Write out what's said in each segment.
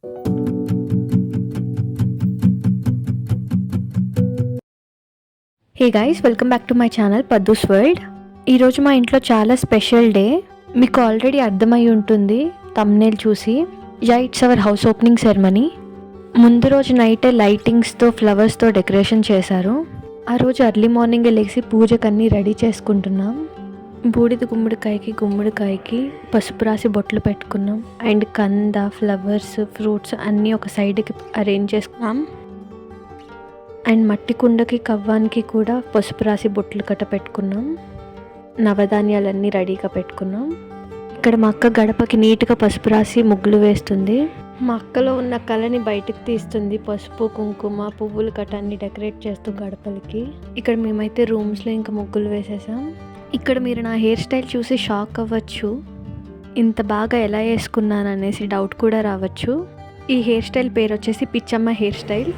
Hey guys, welcome back to my channel Paddu's world. ఈరోజు మా ఇంట్లో చాలా స్పెషల్ డే. మీకు ఆల్రెడీ అర్థమై ఉంటుంది థంబ్నెయిల్ చూసి. It's our house opening ceremony. ముందు రోజు నైటే లైటింగ్స్తో ఫ్లవర్స్తో డెకరేషన్ చేశారు. ఆ రోజు ఎర్లీ మార్నింగే లేచి పూజకన్నీ రెడీ చేసుకుంటున్నాం. బూడిద గుమ్మడికాయకి పసుపు రాసి బొట్లు పెట్టుకున్నాం. అండ్ కంద, ఫ్లవర్స్, ఫ్రూట్స్ అన్నీ ఒక సైడ్కి అరేంజ్ చేసుకున్నాం. అండ్ మట్టి కుండకి కవ్వానికి కూడా పసుపు రాసి బొట్లు కట్ట పెట్టుకున్నాం. నవధాన్యాలన్నీ రెడీగా పెట్టుకున్నాం. ఇక్కడ మా అక్క గడపకి నీట్గా పసుపు రాసి ముగ్గులు వేస్తుంది. మా అక్కలో ఉన్న కళని బయటకు తీస్తుంది. పసుపు, కుంకుమ, పువ్వులు కట్ట అన్ని డెకరేట్ చేస్తూ గడపలకి. ఇక్కడ మేమైతే రూమ్స్లో ఇంకా ముగ్గులు వేసేసాం. ఇక్కడ మీరు నా హెయిర్ స్టైల్ చూసి షాక్ అవ్వచ్చు. ఇంత బాగా ఎలా వేసుకున్నాను అనేసి డౌట్ కూడా రావచ్చు. ఈ హెయిర్ స్టైల్ పేరు వచ్చేసి పిచ్చమ్మ హెయిర్ స్టైల్.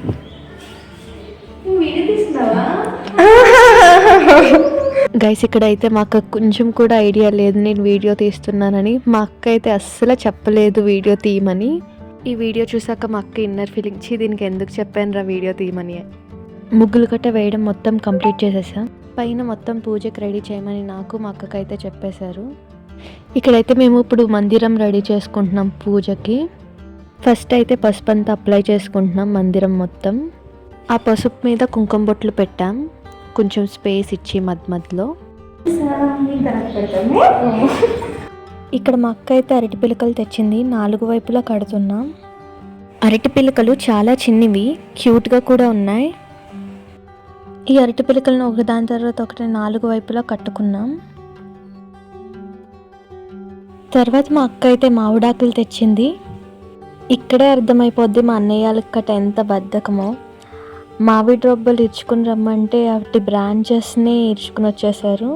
గైస్, ఇక్కడైతే మా అక్క కొంచెం కూడా ఐడియా లేదు నేను వీడియో తీస్తున్నానని. మా అక్క అయితే అస్సలు చెప్పలేదు వీడియో తీయమని. ఈ వీడియో చూసాక మా అక్క ఇన్నర్ ఫీలింగ్, దీనికి ఎందుకు చెప్పాను రా వీడియో తీయమని. ముగ్గులు కట్ట వేయడం మొత్తం కంప్లీట్ చేసేసాం. పైన మొత్తం పూజకి రెడీ చేయమని నాకు మా అక్కకైతే చెప్పేశారు. ఇక్కడైతే మేము ఇప్పుడు మందిరం రెడీ చేసుకుంటున్నాం పూజకి. ఫస్ట్ అయితే పసుపు అంతా అప్లై చేసుకుంటున్నాం మందిరం మొత్తం. ఆ పసుపు మీద కుంకుమ బొట్లు పెట్టాం, కొంచెం స్పేస్ ఇచ్చి మధ్యలో. ఇక్కడ మా అక్క అయితే అరటి పిలకలు తెచ్చింది, 4 వైపులా కడుతున్నాం. అరటి పిలకలు చాలా చిన్నవి, క్యూట్గా కూడా ఉన్నాయి. ఈ అరటి పిలకలను ఒకదాని తర్వాత ఒకటి 4 వైపులా కట్టుకున్నాం. తర్వాత మా అక్క అయితే మామిడాకులు తెచ్చింది. ఇక్కడే అర్థమైపోద్ది మా అన్నయ్యలకు కట్ట ఎంత బద్ధకమో. మామిడి రొబ్బలు ఇరుచుకుని రమ్మంటే వాటి బ్రాంచెస్ని ఇరుచుకుని వచ్చేసారు.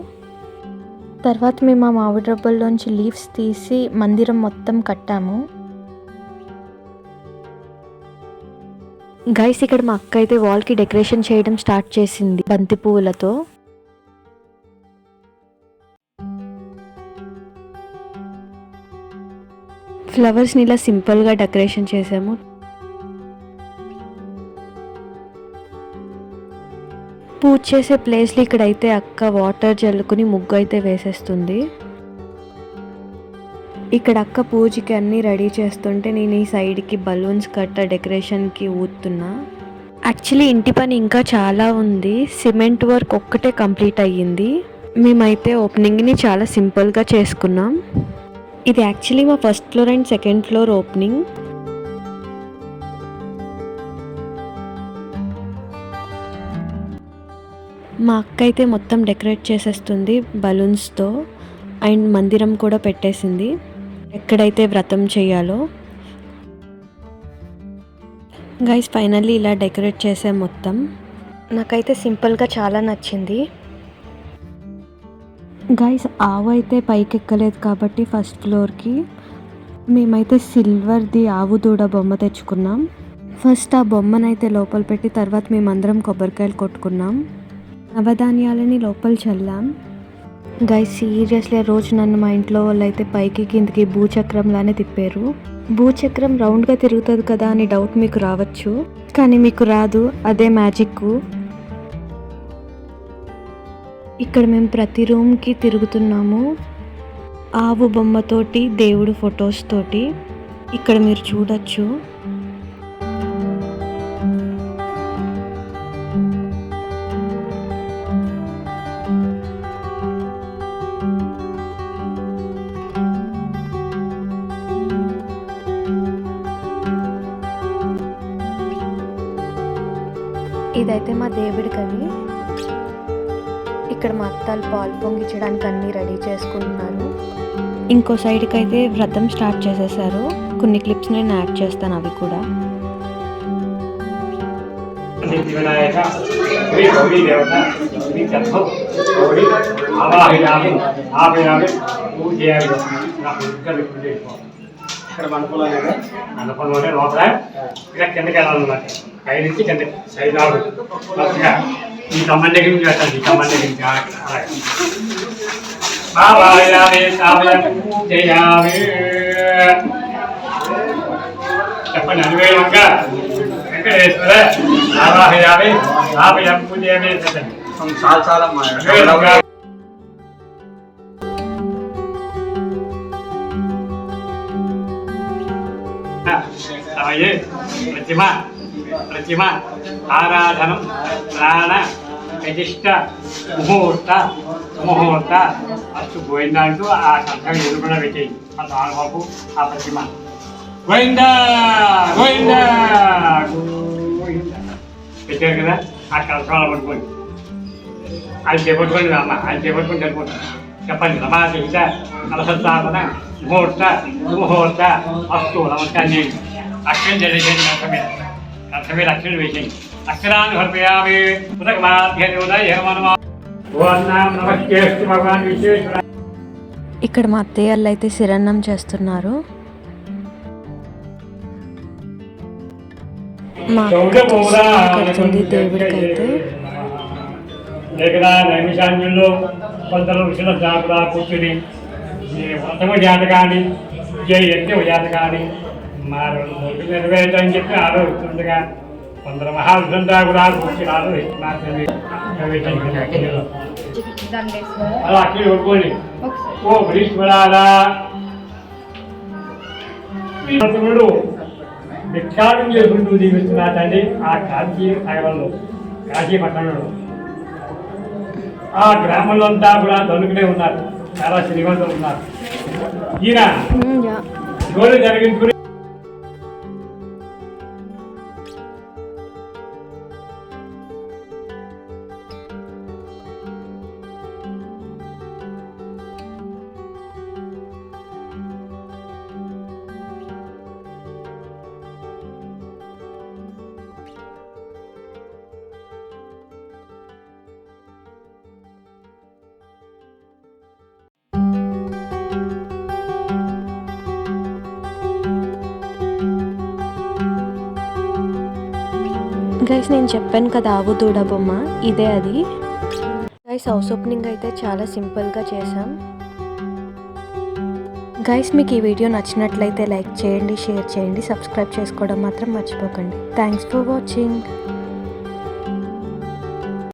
తర్వాత మేము ఆ మామిడి రొబ్బల్లోంచి లీవ్స్ తీసి మందిరం మొత్తం కట్టాము. గైస్, ఇక్కడ మా అక్క అయితే వాల్కి డెకరేషన్ చేయడం స్టార్ట్ చేసింది బంతి పువ్వులతో. ఫ్లవర్స్ని ఇలా సింపుల్గా డెకరేషన్ చేసాము. పూజ చేసే ప్లేస్లో ఇక్కడైతే అక్క వాటర్ జల్లుకుని ముగ్గు అయితే వేసేస్తుంది. ఇక్కడ అక్క పూజకి అన్నీ రెడీ చేస్తుంటే నేను ఈ సైడ్కి బలూన్స్ కట్ట డెకరేషన్కి ఊతున్నా. యాక్చువల్లీ ఇంటి పని ఇంకా చాలా ఉంది. సిమెంట్ వర్క్ ఒక్కటే కంప్లీట్ అయ్యింది. మేమైతే ఓపెనింగ్ని చాలా సింపుల్గా చేసుకున్నాం. ఇది యాక్చువల్లీ మా first floor and second floor opening. మా అక్క అయితే మొత్తం డెకరేట్ చేసేస్తుంది బలూన్స్తో. అండ్ మందిరం కూడా పెట్టేసింది ఎక్కడైతే వ్రతం చేయాలో. గైస్, ఫైనల్లీ ఇలా డెకరేట్ చేసే మొత్తం నాకైతే సింపుల్గా చాలా నచ్చింది. గైస్, ఆవు అయితే పైకి ఎక్కలేదు కాబట్టి ఫస్ట్ ఫ్లోర్కి మేమైతే సిల్వర్ది ఆవు దూడ బొమ్మ తెచ్చుకున్నాం. ఫస్ట్ ఆ బొమ్మనైతే లోపల పెట్టి తర్వాత మేమందరం కొబ్బరికాయలు కొట్టుకున్నాం. నవధాన్యాలని లోపల చల్లాం. గైస్, సీరియస్లీ రోజు నన్ను మా ఇంట్లో వాళ్ళు అయితే పైకి కిందకి భూచక్రంలానే తిప్పారు. భూచక్రం రౌండ్గా తిరుగుతుంది కదా అని డౌట్ మీకు రావచ్చు, కానీ మీకు రాదు, అదే మ్యాజిక్. ఇక్కడ మేము ప్రతి రూమ్కి తిరుగుతున్నాము ఆవు బొమ్మతోటి, దేవుడు ఫొటోస్ తోటి. ఇక్కడ మీరు చూడొచ్చు. ఇదైతే మా దేవుడి గది. ఇక్కడ మా అత్తాలు పాలు పొంగించడానికి అన్నీ రెడీ చేసుకుంటున్నారు. ఇంకో సైడ్కి అయితే వ్రతం స్టార్ట్ చేసేసారు. కొన్ని క్లిప్స్ నేను యాడ్ చేస్తాను, అవి కూడా. ఇక్కడ మండపంలోనే లోపల ఇలా కిందకి వెళ్ళాలన్నమాట. పైనుంచి కింద సైడ్ రాదు. ఈ కమ్మన్ దగ్గర నుంచి వెళ్తాను. ఈ కమ్మన్ దగ్గర నుంచి చెప్పండి అనివేయంగా వెంకటేశ్వర ఆవాహయామి ఆపయం పూజయామి చెప్పండి చాలా చాలా అనివేయంగా సమయే ప్రతిమ ఆరాధనం ప్రాణ ప్రతిష్ట ముహూర్త అಷ್ಟು గోవిందంటూ ఆ కంఠం ఎదురుకుండా పెట్టేయి ఆ తాళబాబు ఆ ప్రతిమ గోవింద గోవింద గోవింద పెట్టారు కదా ఆ కలసాల పట్టుకోండి అది చేపట్టుకోండి అమ్మ అది చేపట్టుకొని సరిపోతుంది చెప్పండి రమాశిష కలసస్థాపన ముహూర్త అస్తు నమస్కారం చేయండి అక్షరం చదివేయండి కంఠ మీద అక్షరం వేసేయండి అక్షరాన్ని హర్పయామి నమస్కేస్తు భగవాన్ విశ్వేశ్వర. ఇక్కడ మా అత్తయ్య వాళ్ళు అయితే శిరన్నం చేస్తున్నారు. మా అక్క కడుతుంది దేవుడికైతే. లేకదా నైమిషాంజుల్లో కొందరు ఋషుల జాతర కూర్చుని వ్రతము జాతకాన్ని యజ్ఞ జాతకాన్ని మా నెరవేర్చని చెప్పి ఆలోచిస్తుండగా కొందరు మహావిషంతా కూడా కూర్చుని ఆలోచిస్తున్నారు. అలా అక్కడ ఒప్పుకొని ఓ భీష్మరాలా భిక్షాటం చేసుకుంటూ జీవిస్తున్నాడండి ఆ కాశీ నగరంలో కాశీ పట్టణంలో. ఆ గ్రామంలో అంతా కూడా దొరుకునే ఉన్నారు, చాలా శ్రీమంతులు ఉన్నారు. ఈయన గోలు జరిగించుకుని గైస్ నేను చెప్పాను కదా ఆవు దూడ బొమ్మ, ఇదే అది. గైస్ హౌస్ ఓపెనింగ్ అయితే చాలా సింపుల్గా చేసాం. గైస్ మీకు ఈ వీడియో నచ్చినట్లయితే లైక్ చేయండి, షేర్ చేయండి, సబ్స్క్రైబ్ చేసుకోవడం మాత్రం మర్చిపోకండి. Thanks for watching.